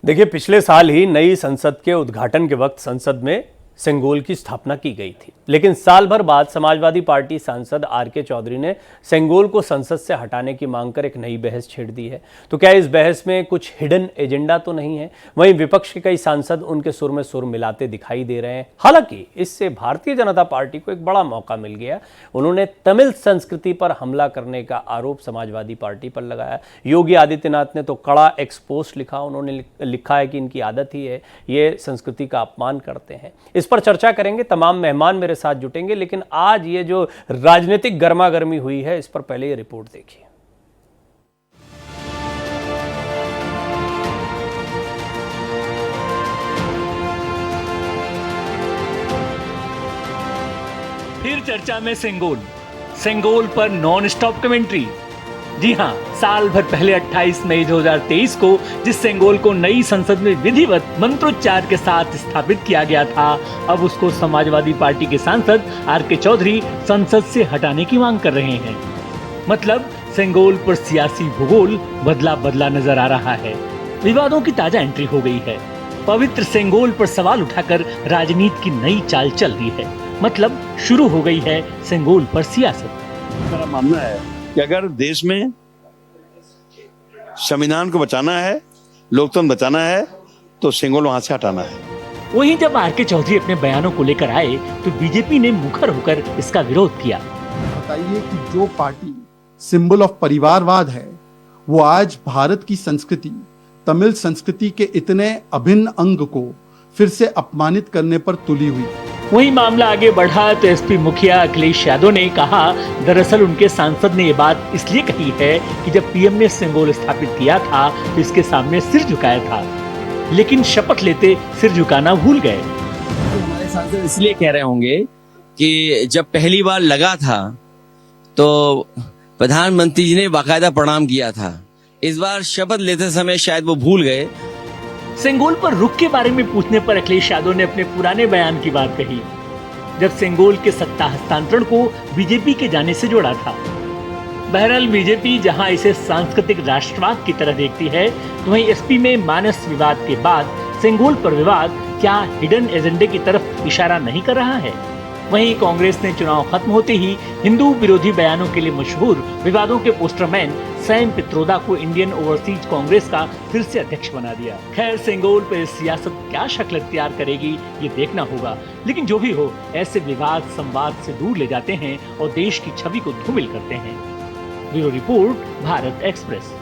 देखिए, पिछले साल ही नई संसद के उद्घाटन के वक्त संसद में सेंगोल की स्थापना की गई थी, लेकिन साल भर बाद समाजवादी पार्टी सांसद आर.के. चौधरी ने सेंगोल को संसद से हटाने की मांग कर एक नई बहस छेड़ दी है। तो क्या इस बहस में कुछ हिडन एजेंडा तो नहीं है? वहीं विपक्ष के कई सांसद उनके सुर में सुर मिलाते दिखाई दे रहे हैं। हालांकि इससे भारतीय जनता पार्टी को एक बड़ा मौका मिल गया। उन्होंने तमिल संस्कृति पर हमला करने का आरोप समाजवादी पार्टी पर लगाया। योगी आदित्यनाथ ने तो कड़ा एक्सपोस्ट लिखा। उन्होंने लिखा है कि इनकी आदत ही है, ये संस्कृति का अपमान करते हैं। इस पर चर्चा करेंगे। तमाम मेहमान मेरे साथ जुटेंगे, लेकिन आज ये जो राजनीतिक गर्मागर्मी हुई है, इस पर पहले ये रिपोर्ट देखिए। फिर चर्चा में सेंगोल पर नॉन स्टॉप कमेंट्री। जी हां, साल भर पहले 28 मई 2023 को जिस सेंगोल को नई संसद में विधिवत मंत्रोच्चार के साथ स्थापित किया गया था, अब उसको समाजवादी पार्टी के सांसद आर.के. चौधरी संसद से हटाने की मांग कर रहे हैं। मतलब सेंगोल पर सियासी भूगोल बदला नजर आ रहा है। विवादों की ताजा एंट्री हो गई है। पवित्र सेंगोल पर सवाल उठाकर राजनीति की नई चाल चल रही है। मतलब शुरू हो गई है सेंगोल पर सियासत। मेरा मानना है कि अगर देश में संविधान को बचाना है, लोकतंत्र बचाना है, तो सेंगोल वहां से हटाना है। वहीं जब आर.के. चौधरी अपने बयानों को लेकर आए तो बीजेपी ने मुखर होकर इसका विरोध किया। बताइए कि जो पार्टी सिंबल ऑफ परिवारवाद है, वो आज भारत की संस्कृति, तमिल संस्कृति के इतने अभिन्न अंग को फिर से अपमानित करने पर तुली हुई। वहीं मामला आगे बढ़ा तो एसपी मुखिया अखिलेश यादव ने कहा, दरअसल उनके सांसद ने ये बात इसलिए कही है कि जब पीएम ने सेंगोल स्थापित किया था तो इसके सामने सिर झुकाया था, लेकिन शपथ लेते सिर झुकाना भूल गए। हमारे सांसद इसलिए कह रहे होंगे कि जब पहली बार लगा था तो प्रधानमंत्री जी ने बाकायदा प्रणाम किया था। इस बार शपथ लेते समय शायद वो भूल गए। सेंगोल पर रुख के बारे में पूछने पर अखिलेश यादव ने अपने पुराने बयान की बात कही, जब सेंगोल के सत्ता हस्तांतरण को बीजेपी के जाने से जोड़ा था। बहरहाल बीजेपी जहां इसे सांस्कृतिक राष्ट्रवाद की तरह देखती है, तो वहीं एसपी में मानस विवाद के बाद सेंगोल पर विवाद क्या हिडन एजेंडे की तरफ इशारा नहीं कर रहा है? वहीं कांग्रेस ने चुनाव खत्म होते ही हिंदू विरोधी बयानों के लिए मशहूर विवादों के पोस्टरमैन सैम पित्रोदा को इंडियन ओवरसीज कांग्रेस का फिर से अध्यक्ष बना दिया। खैर, सेंगोल पर सियासत क्या शक्ल इख्तियार करेगी ये देखना होगा, लेकिन जो भी हो, ऐसे विवाद संवाद से दूर ले जाते हैं और देश की छवि को धूमिल करते हैं। Bureau report, Bharat express.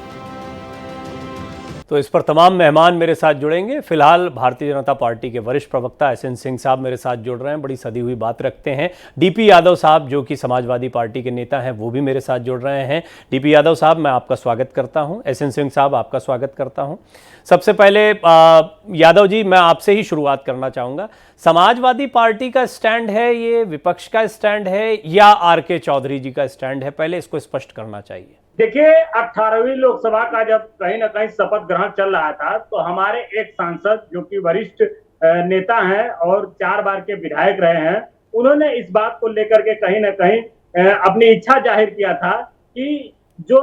तो इस पर तमाम मेहमान मेरे साथ जुड़ेंगे। फिलहाल भारतीय जनता पार्टी के वरिष्ठ प्रवक्ता एस.एन. सिंह साहब मेरे साथ जुड़ रहे हैं, बड़ी सदी हुई बात रखते हैं। डीपी यादव साहब जो कि समाजवादी पार्टी के नेता हैं, वो भी मेरे साथ जुड़ रहे हैं। डीपी यादव साहब, मैं आपका स्वागत करता हूं। एस.एन. सिंह साहब, आपका स्वागत करता हूं। सबसे पहले यादव जी, मैं आपसे ही शुरुआत करना चाहूँगा। समाजवादी पार्टी का स्टैंड है ये, विपक्ष का स्टैंड है, या आर.के. चौधरी जी का स्टैंड है? पहले इसको स्पष्ट करना चाहिए। देखिए, 18वीं लोकसभा का जब कहीं ना कहीं शपथ ग्रहण चल रहा था, तो हमारे एक सांसद जो कि वरिष्ठ नेता हैं और 4 बार के विधायक रहे हैं, उन्होंने इस बात को लेकर के कहीं ना कहीं अपनी इच्छा जाहिर किया था कि जो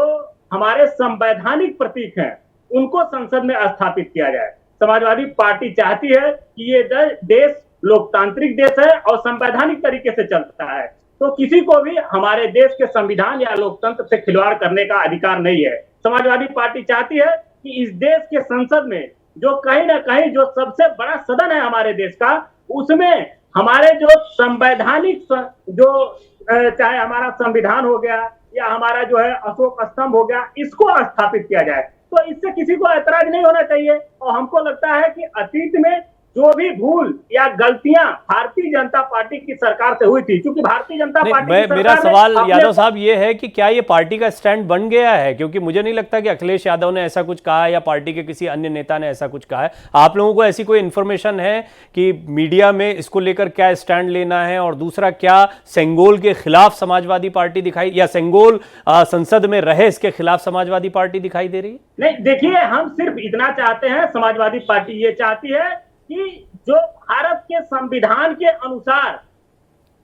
हमारे संवैधानिक प्रतीक हैं उनको संसद में स्थापित किया जाए। समाजवादी पार्टी चाहती है कि ये देश लोकतांत्रिक देश है और संवैधानिक तरीके से चलता है, तो किसी को भी हमारे देश के संविधान या लोकतंत्र से खिलवाड़ करने का अधिकार नहीं है। समाजवादी पार्टी चाहती है कि इस देश के संसद में जो कहीं ना कहीं जो सबसे बड़ा सदन है हमारे देश का, उसमें हमारे जो संवैधानिक जो चाहे हमारा संविधान हो गया या हमारा जो है अशोक स्तंभ हो गया, इसको स्थापित किया जाए। तो इससे किसी को ऐतराज नहीं होना चाहिए। और हमको लगता है कि अतीत में जो भी भूल या गलतियां भारतीय जनता पार्टी की सरकार से हुई थी, क्योंकि भारतीय जनता पार्टी की सरकार, मेरा सवाल यादव साहब ये है कि क्या ये पार्टी का स्टैंड बन गया है? क्योंकि मुझे नहीं लगता कि अखिलेश यादव ने ऐसा कुछ कहा है या पार्टी के किसी अन्य नेता ने ऐसा कुछ कहा है। आप लोगों को ऐसी कोई इन्फॉर्मेशन है कि मीडिया में इसको लेकर क्या स्टैंड लेना है? और दूसरा, क्या सेंगोल के खिलाफ समाजवादी पार्टी दिखाई, या सेंगोल संसद में रहे इसके खिलाफ समाजवादी पार्टी दिखाई दे रही है? नहीं, देखिए, हम सिर्फ इतना चाहते हैं, समाजवादी पार्टी ये चाहती है कि जो भारत के संविधान के अनुसार,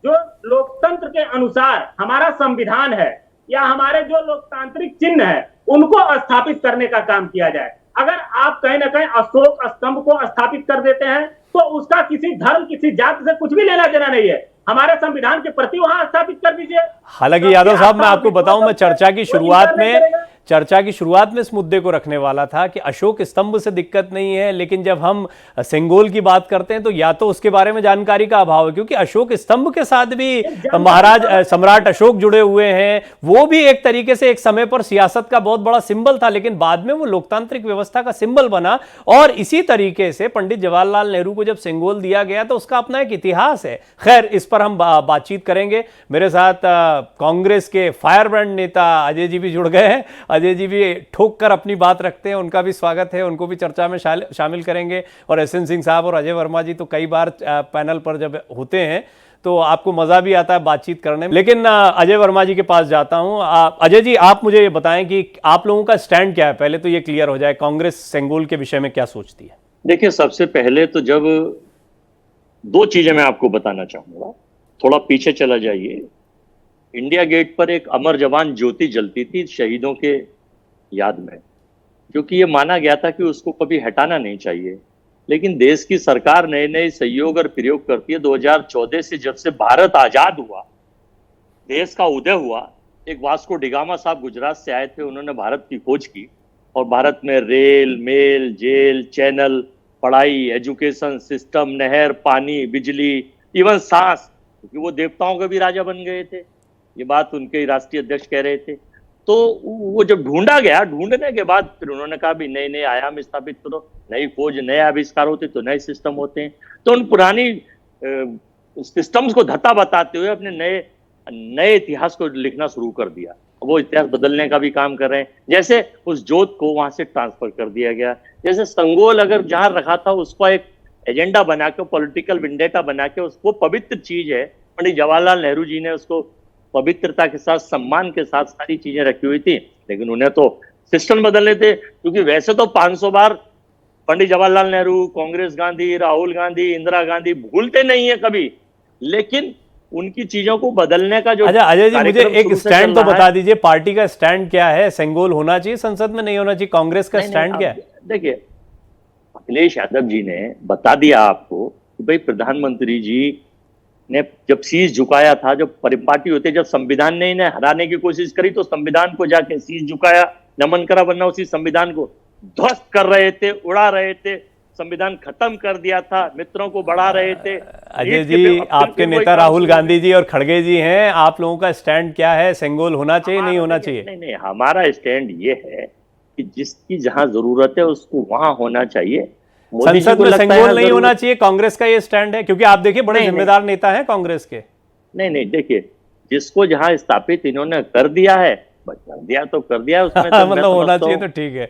जो लोकतंत्र के अनुसार हमारा संविधान है या हमारे जो लोकतांत्रिक चिन्ह है, उनको स्थापित करने का काम किया जाए। अगर आप कहीं ना कहीं अशोक स्तंभ को स्थापित कर देते हैं तो उसका किसी धर्म किसी जाति से कुछ भी लेना देना नहीं है। हमारे संविधान के प्रति वहां स्थापित कर दीजिए। हालांकि यादव साहब, मैं आपको बताऊं, मैं चर्चा की शुरुआत में इस मुद्दे को रखने वाला था कि अशोक स्तंभ से दिक्कत नहीं है, लेकिन जब हम सेंगोल की बात करते हैं तो या तो उसके बारे में जानकारी का अभाव है, क्योंकि अशोक स्तंभ के साथ भी महाराज सम्राट अशोक जुड़े हुए हैं। वो भी एक तरीके से एक समय पर सियासत का बहुत बड़ा सिंबल था, लेकिन बाद में वो लोकतांत्रिक व्यवस्था का सिंबल बना। और इसी तरीके से पंडित जवाहरलाल नेहरू को जब सेंगोल दिया गया तो उसका अपना एक इतिहास है। खैर, इस पर हम बातचीत करेंगे। मेरे साथ कांग्रेस के फायरब्रांड नेता अजय जी भी जुड़ गए हैं। अजय जी भी ठोक कर अपनी बात रखते हैं, उनका भी स्वागत है, उनको भी चर्चा में शामिल करेंगे। और एसएन सिंह साहब और अजय वर्मा जी तो कई बार पैनल पर जब होते हैं तो आपको मजा भी आता है बातचीत करने में। लेकिन अजय वर्मा जी के पास जाता हूं। अजय जी, आप मुझे ये बताएं कि आप लोगों का स्टैंड क्या है, पहले तो ये क्लियर हो जाए, कांग्रेस सेंगोल के विषय में क्या सोचती है? देखिए, सबसे पहले तो जब दो चीजें मैं आपको बताना चाहूंगा, थोड़ा पीछे चला जाइए। इंडिया गेट पर एक अमर जवान ज्योति जलती थी शहीदों के याद में, क्योंकि ये माना गया था कि उसको कभी हटाना नहीं चाहिए। लेकिन देश की सरकार नए नए सहयोग और प्रयोग करती है। 2014 से जब से भारत आजाद हुआ, देश का उदय हुआ, एक वास्को डिगामा साहब गुजरात से आए थे, उन्होंने भारत की खोज की और भारत में रेल, मेल, जेल, चैनल, पढ़ाई, एजुकेशन सिस्टम, नहर, पानी, बिजली, इवन सांस, क्योंकि वो देवताओं के भी राजा बन गए थे, ये बात उनके राष्ट्रीय अध्यक्ष कह रहे थे। तो वो जब ढूंढा गया, ढूंढने के बाद फिर उन्होंने कहा भी नए नए आयाम स्थापित करो, नई खोज, नए आविष्कार होते तो नए सिस्टम होते हैं। तो उन पुरानी सिस्टम्स को धत्ता बताते हुए अपने नए इतिहास को लिखना शुरू कर दिया। वो इतिहास बदलने का भी काम कर रहे हैं। जैसे उस जोत को वहां से ट्रांसफर कर दिया गया, जैसे संगोल अगर जहां रखा था उसको एक एजेंडा बना के, पॉलिटिकल विंडेटा बना के, उसको पवित्र चीज है, पंडित जवाहरलाल नेहरू जी ने उसको पवित्रता के साथ, सम्मान के साथ सारी चीजें रखी हुई थी। लेकिन उन्हें तो सिस्टम बदलने थे, क्योंकि वैसे तो 500 बार पंडित जवाहरलाल नेहरू, कांग्रेस गांधी, राहुल गांधी, इंदिरा गांधी भूलते नहीं है कभी, लेकिन उनकी चीजों को बदलने का जो अजय जी, मुझे एक स्टैंड तो बता दीजिए, पार्टी का स्टैंड क्या है? सेंगोल होना चाहिए संसद में, नहीं होना चाहिए? कांग्रेस का स्टैंड क्या है? देखिए, अखिलेश यादव जी ने बता दिया आपको कि भाई प्रधानमंत्री जी ने जब शीश झुकाया था, जब परिपाटी होते, जब संविधान ने इन्हें हराने की कोशिश करी तो संविधान को जाके शीश झुकाया, नमन करा, वरना उसी संविधान को ध्वस्त कर रहे थे, उड़ा रहे थे, संविधान खत्म कर दिया था, मित्रों को बढ़ा रहे थे। अजय जी, आपके नेता राहुल गांधी जी और खड़गे जी हैं, आप लोगों का स्टैंड क्या है? सेंगोल होना चाहिए, नहीं होना चाहिए? नहीं, हमारा स्टैंड ये है कि जिसकी जहां जरूरत है उसको वहां होना चाहिए। संसद में सेंगोल नहीं होना चाहिए, कांग्रेस का ये स्टैंड है? क्योंकि आप देखिए, बड़े जिम्मेदार नेता हैं कांग्रेस के। नहीं, देखिए, जिसको जहां स्थापित इन्होंने कर दिया है, कर दिया तो कर दिया, उसमें तो मतलब होना चाहिए तो ठीक है,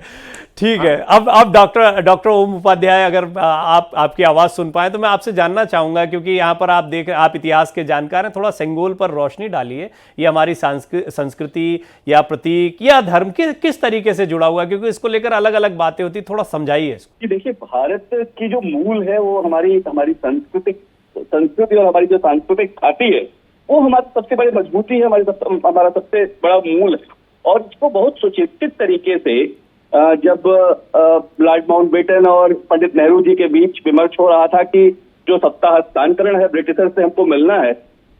ठीक है। अब डॉक्टर ओम उपाध्याय, अगर आपकी आवाज सुन पाए तो मैं आपसे जानना चाहूंगा, क्योंकि यहाँ पर आप इतिहास के जानकार हैं, थोड़ा सेंगोल पर रोशनी डालिए। ये हमारी संस्कृति या प्रतीक या धर्म के किस तरीके से जुड़ा हुआ है, क्योंकि इसको लेकर अलग अलग बातें होती, थोड़ा समझाइए इसको। देखिए, भारत की जो मूल है वो हमारी संस्कृति और हमारी जो सांस्कृतिक घाटी है वो हमारी सबसे बड़ी मजबूती है, हमारा सबसे बड़ा मूल है। और इसको बहुत सुचिंतित तरीके से जब लॉर्ड माउंटबेटन और पंडित नेहरू जी के बीच विमर्श हो रहा था कि जो सत्ता हस्तांतरण है ब्रिटिशर से हमको मिलना है,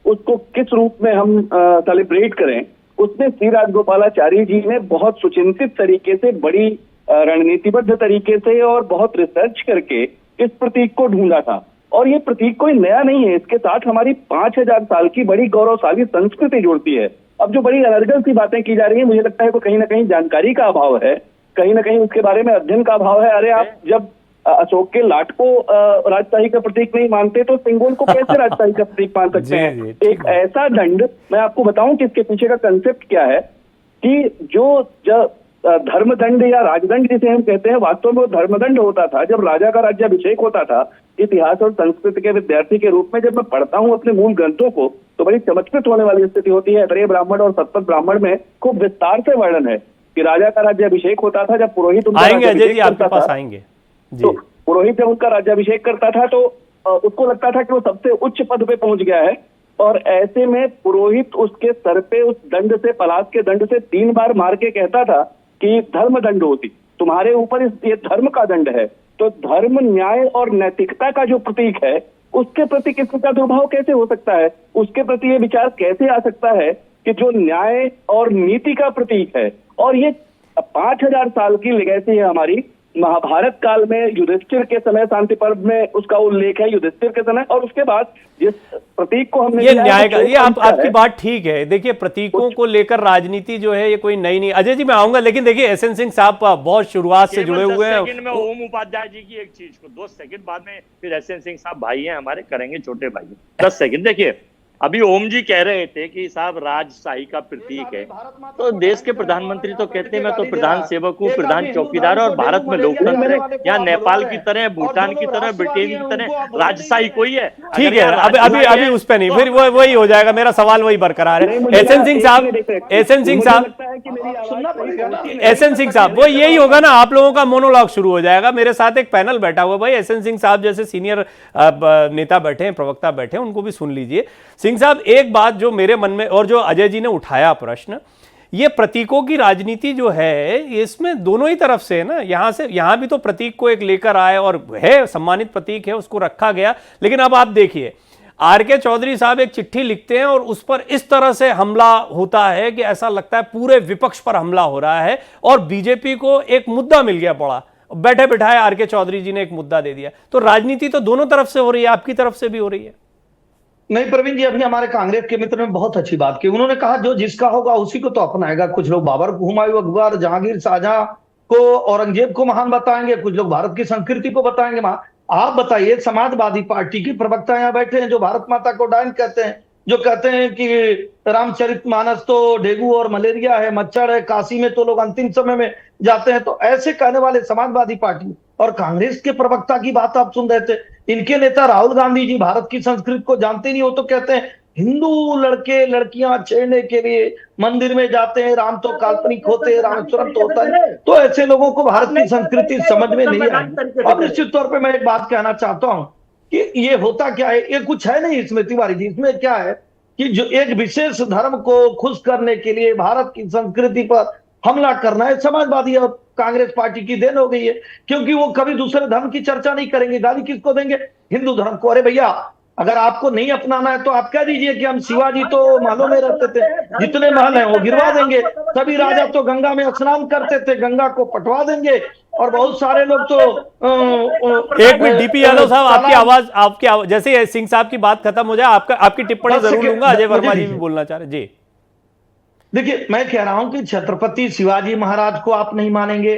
उसको किस रूप में हम सेलिब्रेट करें, उसमें सी राजगोपालाचारी जी ने बहुत सुचिंतित तरीके से, बड़ी रणनीतिबद्ध तरीके से और बहुत रिसर्च करके इस प्रतीक को ढूंढा था। और ये प्रतीक कोई नया नहीं है, इसके साथ हमारी 5000 साल की बड़ी गौरवशाली संस्कृति जुड़ती है। अब जो बड़ी अनर्गल सी बातें की जा रही है, मुझे लगता है कि कहीं ना कहीं जानकारी का अभाव है, कहीं ना कहीं उसके बारे में अध्ययन का अभाव है। अरे आप जब अशोक के लाट को राजशाही का प्रतीक नहीं मानते तो सेंगोल को कैसे राजशाही का प्रतीक मान सकते हैं? एक ऐसा दंड, मैं आपको बताऊं कि इसके पीछे का कंसेप्ट क्या है, कि जो धर्मदंड या राजदंड जिसे हम कहते हैं, वास्तव में वो धर्मदंड होता था जब राजा का राज्याभिषेक होता था। इतिहास और संस्कृति के विद्यार्थी के रूप में जब मैं पढ़ता हूँ अपने मूल ग्रंथों को तो बड़ी चमत्कृत होने वाली स्थिति होती है। त्रय ब्राह्मण और सतपथ ब्राह्मण में खूब विस्तार से वर्णन है कि राजा का राज्याभिषेक होता था, जब पुरोहित उनका पुरोहित जब उनका राज्याभिषेक करता था तो उसको लगता था कि वो सबसे उच्च पद पे पहुंच गया है, और ऐसे में पुरोहित उसके सर पे उस दंड से, पलाश के दंड से 3 बार मार के कहता था कि धर्म दंड होती। तुम्हारे ऊपर ये धर्म का दंड है। तो धर्म, न्याय और नैतिकता का जो प्रतीक है, उसके प्रति किसी का दुर्भाव कैसे हो सकता है? उसके प्रति ये विचार कैसे आ सकता है कि जो न्याय और नीति का प्रतीक है, और ये 5000 साल की लेगेसी है हमारी। महाभारत काल में युधिष्ठिर के समय शांति पर्व में उसका उल्लेख है, युधिष्ठिर के समय, और उसके बाद जिस प्रतीक को हमने ये लिया है, न्याय का, वो ये आपकी बात ठीक है। देखिए, प्रतीकों को लेकर राजनीति जो है ये कोई नई नहीं। अजय जी मैं आऊंगा, लेकिन देखिए एसएन सिंह साहब बहुत शुरुआत से जुड़े हुए हैं। सेकंड में ओम उपाध्याय जी की एक चीज को 2 सेकंड बाद में, फिर एसएन सिंह साहब भाई हैं हमारे, करेंगे छोटे भाई। 10 सेकंड। देखिए, अभी ओम जी कह रहे थे कि साहब राजशाही का प्रतीक है, तो देश के प्रधानमंत्री तो कहते हैं मैं तो प्रधान सेवक हूँ, प्रधान चौकीदार, और भारत में लोकतंत्र है। यहाँ नेपाल की तरह, भूटान की तरह, ब्रिटेन की तरह राजशाही कोई है? ठीक है, अभी उस पे नहीं, फिर वही हो जाएगा। मेरा सवाल वही बरकरार है। एसएन सिंह साहब वो यही होगा ना, आप लोगों का मोनोलॉग शुरू हो जाएगा। मेरे साथ एक पैनल बैठा हुआ भाई, एसएन सिंह साहब जैसे सीनियर नेता बैठे हैं, प्रवक्ता बैठे हैं, उनको भी सुन लीजिए। सिंह साहब, एक बात जो मेरे मन में, और जो अजय जी ने उठाया प्रश्न, ये प्रतीकों की राजनीति जो है इसमें दोनों ही तरफ से है ना। यहां भी तो प्रतीक को एक लेकर आए, और है सम्मानित प्रतीक है, उसको रखा गया। लेकिन अब आप देखिए, आर.के. चौधरी साहब एक चिट्ठी लिखते हैं और उस पर इस तरह से हमला होता है कि ऐसा लगता है पूरे विपक्ष पर हमला हो रहा है, और बीजेपी को एक मुद्दा मिल गया पड़ा, बैठे बिठाए आर.के. चौधरी जी ने एक मुद्दा दे दिया। तो राजनीति तो दोनों तरफ से हो रही है, आपकी तरफ से भी हो रही है। नहीं प्रवीण जी, अभी हमारे कांग्रेस के मित्र ने बहुत अच्छी बात की। उन्होंने कहा जो जिसका होगा उसी को तो अपनाएगा। कुछ लोग बाबर, हुमायूं, अकबर, जहांगीर, शाहजहां को, औरंगजेब को महान बताएंगे, कुछ लोग भारत की संस्कृति को बताएंगे महान। आप बताइए, समाजवादी पार्टी की प्रवक्ता यहाँ बैठे हैं जो भारत माता को डायन कहते हैं, जो कहते हैं कि रामचरितमानस तो डेंगू और मलेरिया है, मच्छर है, काशी में तो लोग अंतिम समय में जाते हैं। तो ऐसे कहने वाले समाजवादी पार्टी और कांग्रेस के प्रवक्ता की बात आप सुन रहे थे। इनके नेता राहुल गांधी जी भारत की संस्कृति को जानते नहीं हो, तो कहते हैं हिंदू लड़के लड़कियां छेड़ने के लिए मंदिर में जाते हैं, राम तो काल्पनिक होते हैं, रामेश्वरम तो होता है। तो ऐसे लोगों को भारत की संस्कृति समझ में नहीं आई। और निश्चित तौर पर मैं एक बात कहना चाहता हूं कि ये होता क्या है, ये कुछ है नहीं इसमें तिवारी जी। इसमें क्या है कि जो एक विशेष धर्म को खुश करने के लिए भारत की संस्कृति पर हमला करना है, समाजवादी और कांग्रेस पार्टी की देन हो गई है। क्योंकि वो कभी दूसरे धर्म की चर्चा नहीं करेंगे, गाली किसको देंगे? हिंदू धर्म को। अरे भैया, अगर आपको नहीं अपनाना है तो आप कह दीजिए कि हम शिवाजी तो महलों में रहते थे, जितने महल हैं वो गिरवा देंगे। सभी राजा तो गंगा में स्नान करते थे, गंगा को पटवा देंगे। और बहुत सारे लोग तो एक मिनट डीपी यादव साहब, आपकी आवाज जैसे सिंह साहब की बात खत्म हो जाए, आपकी टिप्पणी जरूर लूंगा। अजय वर्मा जी भी बोलना चाह रहे जी। देखिए, मैं कह रहा हूं कि छत्रपति शिवाजी महाराज को आप नहीं मानेंगे,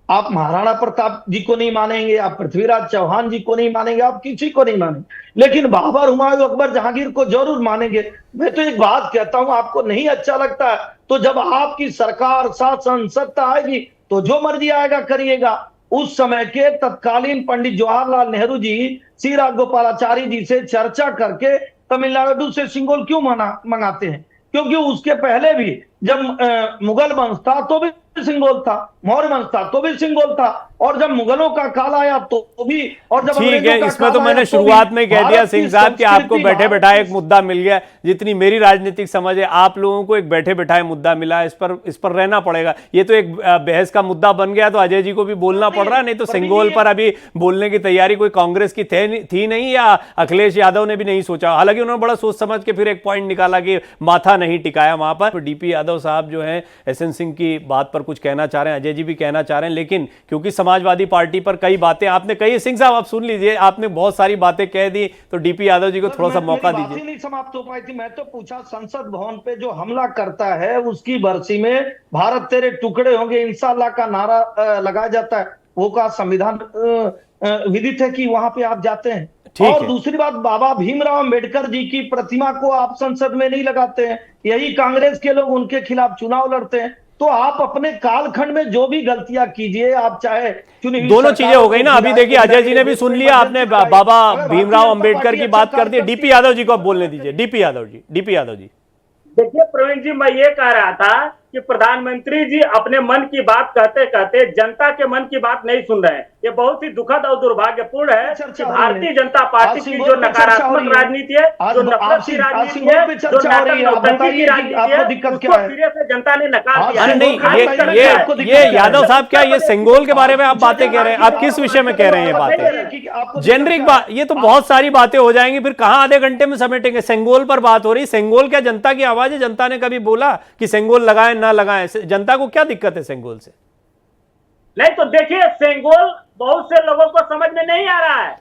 आप महाराणा प्रताप जी को नहीं मानेंगे, आप पृथ्वीराज चौहान जी को नहीं मानेंगे, आप किसी को नहीं मानेंगे, लेकिन बाबर, हुमायूं, अकबर, जहांगीर को जरूर मानेंगे। मैं तो एक बात कहता हूं, आपको नहीं अच्छा लगता है तो जब आपकी सरकार, शासन, सत्ता आएगी तो जो मर्जी आएगा करिएगा। उस समय के तत्कालीन पंडित जवाहरलाल नेहरू जी सी राजगोपालाचारी जी से चर्चा करके तमिलनाडु से सिंगोल क्यों मंगाते हैं? क्योंकि उसके पहले भी जब मुगल वंश था तो भी सिंगोल था, मौर्य वंश था तो भी सिंगोल था, और जब मुगलों का काल आया तो भी, और जब ठीक है, इसमें तो मैंने शुरुआत में कह दिया सिंह साहब कि आपको बैठे बैठाए एक मुद्दा मिल गया। जितनी मेरी राजनीतिक समझ है, आप लोगों को एक बैठे बैठाए मुद्दा मिला, इस पर रहना पड़ेगा। ये तो एक बहस का मुद्दा बन गया, तो अजय जी को भी बोलना पड़ रहा है। नहीं तो सिंगोल पर अभी बोलने की तैयारी कोई कांग्रेस की थी नहीं, या अखिलेश यादव ने भी नहीं सोचा। हालांकि उन्होंने बड़ा सोच समझ के फिर एक पॉइंट निकाला कि माथा नहीं टिकाया वहां पर। डीपी यादव साहब जो है एसएन सिंह की बात पर कुछ कहना चाह रहे हैं, अजय जी भी कहना चाह रहे हैं, लेकिन क्योंकि समाजवादी पार्टी पर कई बातें आपने कही, सिंह साहब आप सुन लीजिए, आपने बहुत सारी बातें कह दी, तो डीपी यादव जी को थोड़ा सा मौका दीजिए। नहीं समाप्त हो पाई थी। मैं तो पूछा, संसद भवन पे जो हमला करता है उसकी बरसी में भारत तेरे टुकड़े होंगे इंशाअल्लाह का नारा लगाया जाता है, वो का संविधान विदित है कि वहां पे आप जाते हैं। और दूसरी बात, बाबा भीमराव अंबेडकर जी की प्रतिमा को आप संसद में नहीं लगाते हैं, यही कांग्रेस के लोग उनके खिलाफ चुनाव लड़ते हैं। तो आप अपने कालखंड में जो भी गलतियां कीजिए, आप चाहे दोनों चीजें हो गई ना। अभी देखिए अजय जी ने भी सुन लिया, आपने बाबा भीमराव अंबेडकर की बात कर दी। डीपी यादव जी को आप बोलने दीजिए। डीपी यादव जी देखिए प्रवीण जी, मैं ये कह रहा था कि प्रधानमंत्री जी अपने मन की बात कहते कहते जनता के मन की बात नहीं सुन रहे हैं। ये बहुत ही दुखद और दुर्भाग्यपूर्ण है कि चर्चा हो रही है। भारतीय जनता पार्टी आज की सिंगोल जो पे चर्चा हो नकारात्मक रही है। राजनीति है, आज जो नफरत की आज राजनीति सिंगोल है, पे जो चर्चा हो नाटक रही है। आप नौटंकी बताइए की कि राजनीति आपको है, दिक्कत उसको क्या है? सिरे से जनता ने नकार आज दिया अरे है। नहीं, सिंगोल ये पे चर्चा ये आपको दिक्कत ये क्या है? यादव साहब क्या ये सेंगोल के बारे में आप बातें कह रहे हैं? आप किस विषय में कह रहे हैं ये बातें? जेनरिक बात, ये तो बहुत सारी बातें हो जाएंगी, फिर कहां आधे घंटे में समेटेंगे? सेंगोल पर बात हो रही, सेंगोल क्या जनता की आवाज है? जनता ने कभी बोला कि सेंगोल लगाएं ना लगाएं? जनता को क्या दिक्कत है सेंगोल से? नहीं तो देखिए, सेंगोल बहुत से लोगों को समझ में नहीं आ रहा है।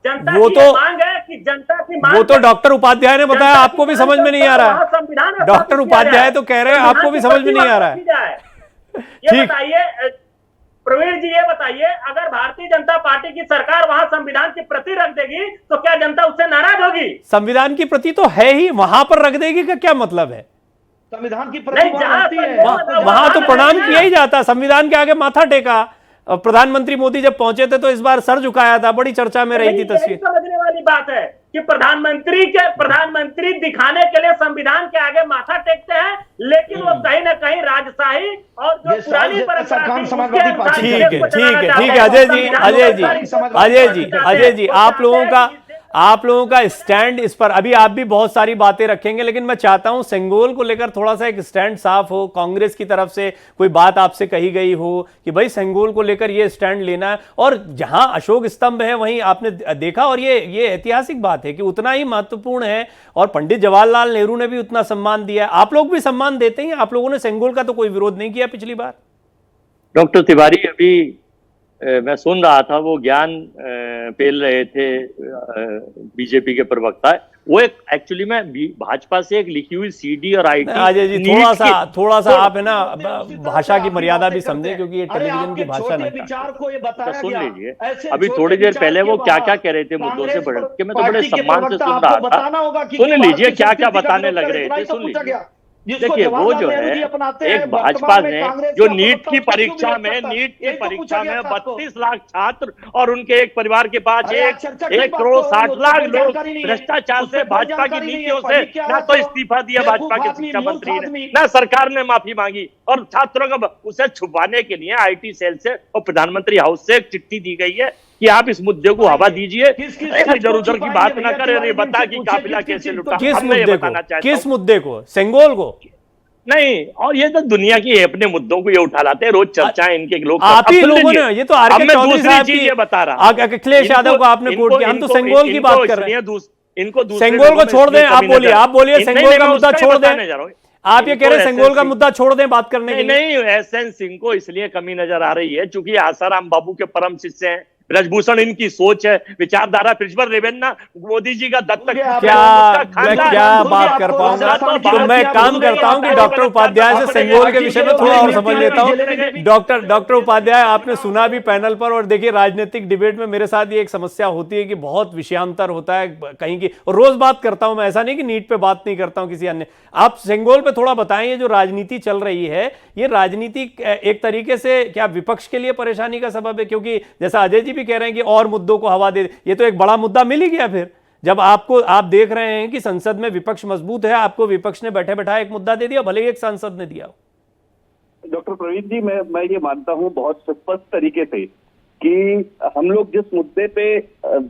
जनता वो की तो- मांग है कि जनता की मांग वो तो है। डॉक्टर उपाध्याय ने बताया, जनता की आपको भी मांग समझ में नहीं आ रहा वहाँ है। संविधान स्थापित डॉक्टर किया उपाध्याय जाए। तो कह रहे हैं संविधान आपको भी की समझ में नहीं आ रहा है। की जाए। ये ठीक। बताइए प्रवीण जी, ये बताइए, अगर भारतीय जनता पार्टी की सरकार वहां संविधान की प्रति रख देगी तो क्या जनता उससे नाराज होगी? संविधान की प्रति तो है ही, वहां पर रख देगी का क्या मतलब है? संविधान की नहीं, प्रतिभा जहां होती पर है। वहां तो प्रणाम किया ही जाता, संविधान के आगे माथा टेका। प्रधानमंत्री मोदी जब पहुंचे थे तो इस बार सर झुकाया था, बड़ी चर्चा में रही थी यही तस्वीर। समझने वाली बात है कि प्रधानमंत्री दिखाने के लिए संविधान के आगे माथा टेकते हैं, लेकिन वो कहीं ना कहीं राजशाही और जो ये पुरानी साल परंपरा सरकार थी, समाजवादी उसके अनुसार पार्टी ठीक देश है, को ठीक चलाना है, चाहते ठीक हैं। है अजय जी, संविधान अजय को जी, सारी समाजवादी अजय पार्टी जी, चाहते हैं। अजय जी, वो आप लोगों चाहते का हैं कि आप लोगों का स्टैंड इस पर, अभी आप भी बहुत सारी बातें रखेंगे, लेकिन मैं चाहता हूं सेंगोल को लेकर थोड़ा सा एक स्टैंड साफ हो। कांग्रेस की तरफ से कोई बात आपसे कही गई हो कि भाई सेंगोल को लेकर ये स्टैंड लेना है, और जहां अशोक स्तंभ है वहीं आपने देखा, और ये ऐतिहासिक बात है कि उतना ही महत्वपूर्ण है, और पंडित जवाहरलाल नेहरू ने भी उतना सम्मान दिया है। आप लोग भी सम्मान देते हैं, आप लोगों ने सेंगोल का तो कोई विरोध नहीं किया पिछली बार। डॉक्टर तिवारी, अभी मैं सुन रहा था, वो ज्ञान पेल रहे थे बीजेपी के प्रवक्ता। वो एक एक्चुअली में भाजपा से एक लिखी हुई सीडी और आईटी। अजय जी, थोड़ा सा आप है ना भाषा की मर्यादा भी समझे, क्योंकि ये टेलीविजन की भाषा नहीं। विचार को ये बताया सुन गया। लीजिए, ऐसे अभी छोटे थोड़ी देर विचार पहले के वो क्या क्या बाहर कह रहे थे मुद्दों से बढ़ के, मैं तो बड़े पार्टी के सम्मान से प्रवक्ता सुन आपको रहा बताना था। होगा कि सुन क्यों लीजिए भारतीय क्या क्या संस्कृति का बताने विरोध लग करे, रहे इतना ही थे, तो सुन पूछा लीजिए। गया। जिसको देखिए, वो जवाहरलाल जो नेहरू जी है अपनाते हैं, एक भाजपा वर्तमान में ने कांग्रेस जो का नीट प्रवक्ता की उसको क्यों परीक्षा विरोध में करता है? नीट की यही तो पूछा परीक्षा गया में था आपको। 32 लाख छात्र और उनके एक परिवार के पास अरे आप चर्चा की 1 बात करोड़ तो 60 उसको लाख कोई लोग जानकारी नहीं है। भ्रष्टाचार उसको से कोई भाजपा की जानकारी नहीं है। नीतियों से पढ़ी क्या ना है तो इस्तीफा दिया भाजपा के बेवकूफ शिक्षा आदमी, मंत्री मूर्ख ने, आदमी। ना सरकार ने माफी मांगी, और छात्रों को उसे छुपाने के लिए आईटी सेल से और प्रधानमंत्री हाउस से एक चिट्ठी दी गई है कि आप इस मुद्दे को हवा दीजिए। इधर उधर की बात ना करें, और ये बता कि काफिला कैसे लुटा। किस हम मैं ये मुद्दे बताना को, चाहता किस हूं। मुद्दे को? सेंगोल को नहीं, और ये तो दुनिया की अपने मुद्दों को ये उठा लाते हैं, रोज चर्चाएं इनके लोग। आप ही अब सुन लोगों लीजिए, ने, ये तो आरके अब मैं चौधरी दूसरी साहब चीज की, ये बता रहा हूं। अखिलेश यादव को आपने कोट किया, हम तो सेंगोल की बात कर रहे हैं। इनको दूसरे सेंगोल को लोगों में छोड़ दें, इसलिए आप कमी बोलिए, नजर- आप बोलिए, नहीं, सेंगोल नहीं, का मैं मुद्दा उसका ही छोड़ बताने दें। जा रहा हूं। आप ये कह रहे हैं इनको सेंगोल का SNC मुद्दा छोड़ दें बात करने के लिए। नहीं, एसएन सिंह को इसलिए कमी नजर आ रही है क्योंकि आसाराम बाबू के परम शिष्य हैं। ब्रजभूषण इनकी सोच है, विचारधारा प्रिंसिपल रेवेन्ना मोदी जी का दत्तक। क्या मैं क्या बात कर पाऊंगा? तो मैं काम करता हूं कि डॉक्टर उपाध्याय से सेंगोल के विषय में थोड़ा और समझ लेता हूं। डॉक्टर उपाध्याय, आपने सुना भी पैनल पर, और देखिए राजनीतिक डिबेट में मेरे साथ ये एक समस्या होती है कि बहुत विषयांतर होता है कहीं की, और रोज बात करता हूं मैं, ऐसा नहीं कि नीट पे बात नहीं करता हूं किसी अन्य। आप सेंगोल पे थोड़ा बताएं, ये जो राजनीति चल रही है, ये राजनीति एक तरीके से क्या विपक्ष के लिए परेशानी का सबब है? क्योंकि जैसा अजय जी भी कह रहे हैं कि और मुद्दों को हवा दे, ये तो एक बड़ा मुद्दा मिल ही गया। फिर जब आप देख रहे हैं कि संसद में विपक्ष मजबूत है, आपको विपक्ष ने बैठे बैठा एक मुद्दा दे दिया, भले ही एक सांसद ने दिया। डॉक्टर प्रवीण जी, मैं ये मानता हूं बहुत स्पष्ट तरीके से कि हम लोग जिस मुद्दे पे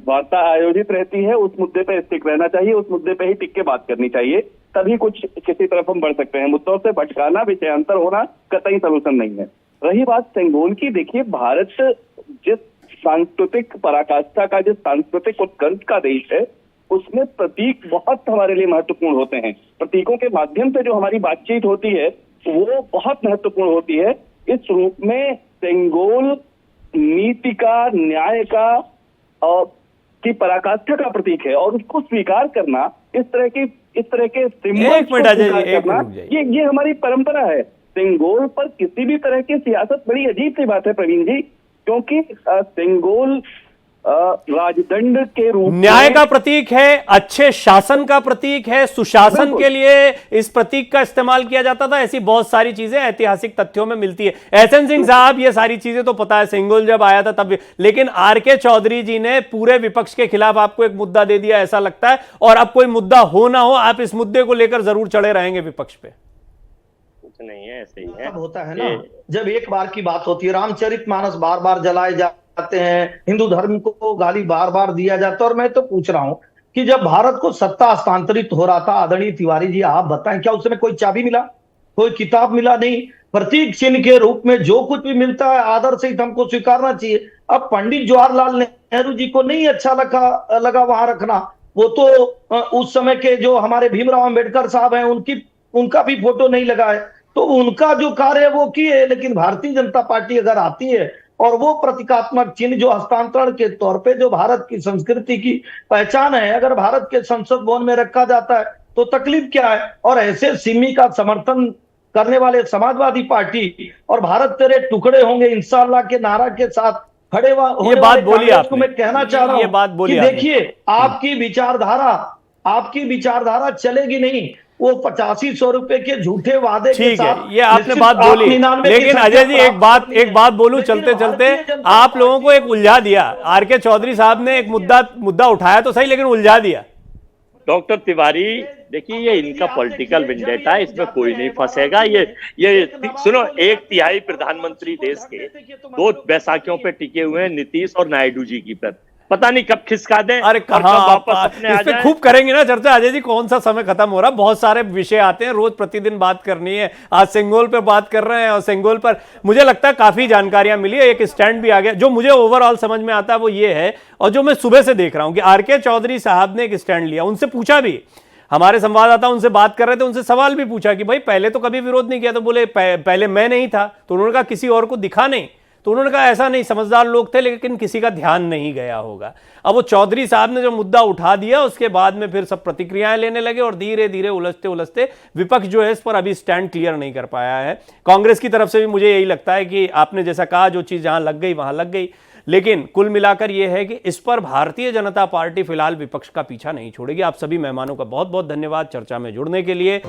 वार्ता आयोजित रहती है उस मुद्दे पे स्टिक रहना चाहिए, उस मुद्दे पे ही टिक के बात करनी चाहिए, तभी कुछ किसी तरफ हम बढ़ सकते हैं। मुद्दों से भटकाना, विषयांतर होना कतई सलूशन नहीं है। रही बात सेंगोल की, देखिए भारत जिस सांस्कृतिक पराकाष्ठा का, जिस सांस्कृतिक उत्कर्ष का देश है, उसमें प्रतीक बहुत हमारे लिए महत्वपूर्ण होते हैं। प्रतीकों के माध्यम से जो हमारी बातचीत होती है वो बहुत महत्वपूर्ण होती है। इस रूप में सेंगोल नीति का, न्याय का और की पराकाष्ठा का प्रतीक है, और उसको स्वीकार करना, इस तरह के सिंबल्स को स्वीकार करना, ये हमारी परंपरा है। सेंगोल पर किसी भी तरह की सियासत बड़ी अजीब सी बात है प्रवीण जी, क्योंकि सेंगोल राजदंड के रूप में न्याय का प्रतीक है, अच्छे शासन का प्रतीक है, सुशासन के लिए इस प्रतीक का इस्तेमाल किया जाता था। ऐसी बहुत सारी चीजें ऐतिहासिक तथ्यों में मिलती है। एसएन सिंह साहब, ये सारी चीजें तो पता है, सेंगोल जब आया था तब, लेकिन आरके चौधरी जी ने पूरे विपक्ष के खिलाफ आपको एक मुद्दा दे दिया, ऐसा लगता है। और अब कोई मुद्दा हो ना हो, आप इस मुद्दे को लेकर जरूर चढ़े रहेंगे विपक्ष पे। नहीं है, ऐसे ही है। होता है ना, जब एक बार की बात होती है, रामचरितमानस बार बार जलाए जा जाते हैं, हिंदू धर्म को गाली बार बार दिया जाता है। और मैं तो पूछ रहा हूं कि जब भारत को सत्ता हस्तांतरित हो रहा था, आदरणीय तिवारी जी आप बताएं, क्या उस समय कोई चाबी मिला, कोई किताब मिला? नहीं। प्रतीक चिन्ह के रूप में जो कुछ भी मिलता है आदर से हमको स्वीकारना चाहिए। अब पंडित जवाहरलाल नेहरू जी को नहीं अच्छा लगा वहां रखना, वो तो उस समय के जो हमारे भीमराव अंबेडकर साहब हैं उनका भी फोटो नहीं लगा है, तो उनका जो कार्य है वो किए। लेकिन भारतीय जनता पार्टी अगर आती है और वो प्रतीकात्मक चिन्ह जो हस्तांतरण के तौर पे जो भारत की संस्कृति की पहचान है, अगर भारत के संसद भवन में रखा जाता है तो तकलीफ क्या है? और ऐसे सिमी का समर्थन करने वाले समाजवादी पार्टी और भारत तेरे टुकड़े होंगे इंशाअल्लाह के नारा के साथ खड़े ये बात बोली आपने, मैं कहना चाह रहा हूं, ये बात बोली कि देखिए आपकी विचारधारा चलेगी नहीं। वो 8500 रुपए के झूठे वादे के साथ, ये आपने बात बोली, लेकिन अजय जी एक बात बोलूं चलते चलते, आप लोगों को एक उलझा दिया। आरके चौधरी साहब ने एक मुद्दा उठाया तो सही, लेकिन उलझा दिया। डॉक्टर तिवारी देखिए, ये इनका पॉलिटिकल वेंडेटा है, इसमें कोई नहीं फंसेगा। ये सुनो, 1/3 प्रधानमंत्री देश के 2 बैसाखियों पे टिके हुए हैं, नीतीश और नायडू जी की पर। पता नहीं कब खिसका दें। अरे कहाँ वापस अपने इस पे खूब करेंगे ना चर्चा। अजय जी कौन सा समय खत्म हो रहा, बहुत सारे विषय आते हैं, रोज प्रतिदिन बात करनी है। आज सेंगोल पे बात कर रहे हैं और सेंगोल पर मुझे लगता है काफी जानकारियां मिली है, एक स्टैंड भी आ गया। जो मुझे ओवरऑल समझ में आता है वो ये है, और जो मैं सुबह से देख रहा हूं कि आरके चौधरी साहब ने एक स्टैंड लिया। उनसे पूछा भी, हमारे संवाददाता उनसे बात कर रहे थे, उनसे सवाल भी पूछा कि भाई पहले तो कभी विरोध नहीं किया, तो बोले पहले मैं नहीं था। तो उन्होंने कहा किसी और को दिखा नहीं, तो उन्होंने कहा ऐसा नहीं, समझदार लोग थे लेकिन किसी का ध्यान नहीं गया होगा। अब वो चौधरी साहब ने जो मुद्दा उठा दिया उसके बाद में फिर सब प्रतिक्रियाएं लेने लगे और धीरे धीरे उलझते उलझते विपक्ष जो है इस पर अभी स्टैंड क्लियर नहीं कर पाया है। कांग्रेस की तरफ से भी मुझे यही लगता है कि आपने जैसा कहा, जो चीज जहां लग गई वहां लग गई, लेकिन कुल मिलाकर यह है कि इस पर भारतीय जनता पार्टी फिलहाल विपक्ष का पीछा नहीं छोड़ेगी। आप सभी मेहमानों का बहुत बहुत धन्यवाद चर्चा में जुड़ने के लिए।